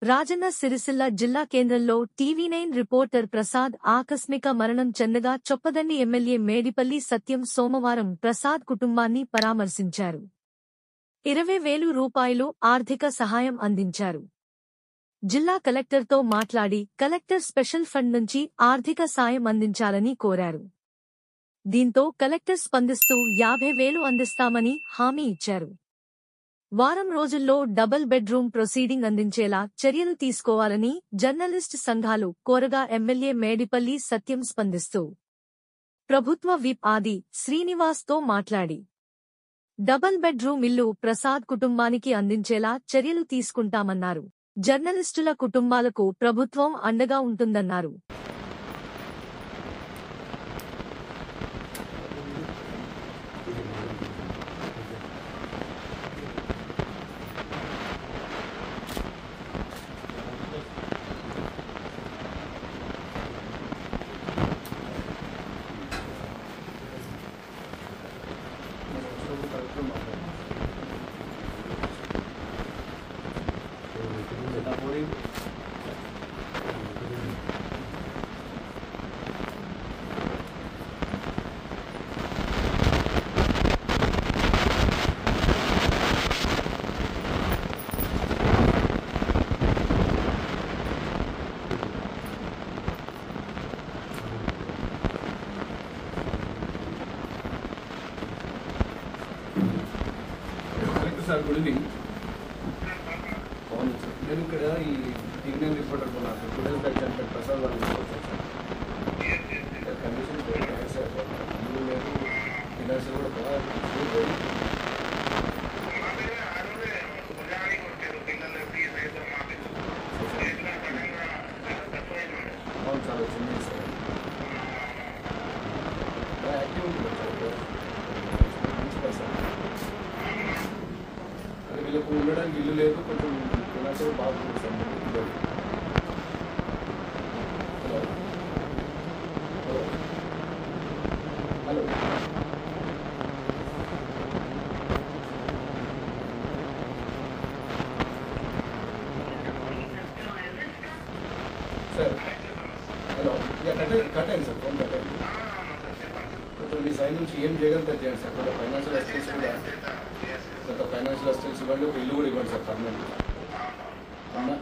రాజన్న సిరిసిల్ల జిల్లా కేంద్రంలో TV9 reporter Prasad ఆకస్మిక మరణం చెందగా చొప్పదండి ఎమ్మెల్యే మేడిపల్లి సత్యం సోమవారం ప్రసాద్ కుటుంబాన్ని పరామర్శించారు. 20,000 రూపాయలు ఆర్థిక సహాయం అందించారు. జిల్లా కలెక్టర్తో మాట్లాడి కలెక్టర్ స్పెషల్ ఫండ్ నుంచి ఆర్థిక సాయం అందించాలని కోరారు. దీంతో కలెక్టర్ స్పందిస్తూ 50,000 అందిస్తామని హామీ ఇచ్చారు. వారం రోజుల్లో డబుల్ బెడ్రూమ్ ప్రొసీడింగ్ అందించేలా చర్యలు తీసుకోవాలని జర్నలిస్ట్ సంఘాలు కోరగా ఎమ్మెల్యే మేడిపల్లి సత్యం స్పందిస్తూ ప్రభుత్వ విప్ ఆది శ్రీనివాస్తో మాట్లాడి డబుల్ బెడ్రూమ్ ఇల్లు ప్రసాద్ కుటుంబానికి అందించేలా చర్యలు తీసుకుంటామన్నారు. జర్నలిస్టుల కుటుంబాలకు ప్రభుత్వం అండగా ఉంటుందన్నారు. Sir good evening. బాగుంది సార్. నేను ఇక్కడ ఈ టీవీ9 రిపోర్టర్ కొన్నాను. 2 days బ్యాక్ చనిపోయిన ప్రసాద్ వాళ్ళు సార్ కండిషన్ సార్ ఇల్లు లేదు, ఫినాన్షియల్ కూడా బాగా అవును చాలా చిన్నది సార్. బాగా యాక్టివ్ ఉంటుంది సార్. మంచి పర్సన్. వీళ్ళకు ఉండడానికి ఇల్లు లేదు, కొంచెం ఫినాన్షియల్ బాగుంటుంది sir. Hello hello sir. Hello cut అయింది సార్, ఫోన్ కట్ అయింది. కొంచెం మీ సైడ్ నుంచి ఏం చేయగలుగుతారు చేయండి సార్. కొంచెం ఫైనాన్షియల్ అసిస్టెన్స్ కూడా ఫైనాన్షియల్ అసిస్టెన్స్ ఇవ్వండి, ఒక ఇల్లు కూడా ఇవ్వండి సార్. పర్మనెంట్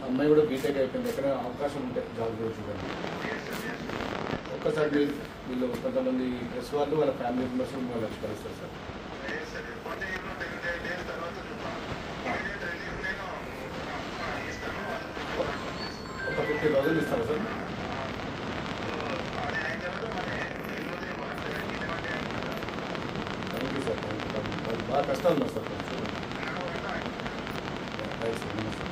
అమ్మాయి కూడా బీటెక్ అయిపోయింది, ఎక్కడ అవకాశం ఉంటే జాబ్ కూడా చూడండి. ఒక్కసారి వీళ్ళు కొంతమంది ప్రెస్ వాళ్ళు వాళ్ళ ఫ్యామిలీ మెంబర్స్ వాళ్ళు వచ్చి కలుస్తారు సార్. ఒక 50,000 ఇస్తారా సార్? Thank you sir. బాగా కష్టాలు ఉన్నారు సార్. థ్యాంక్స్.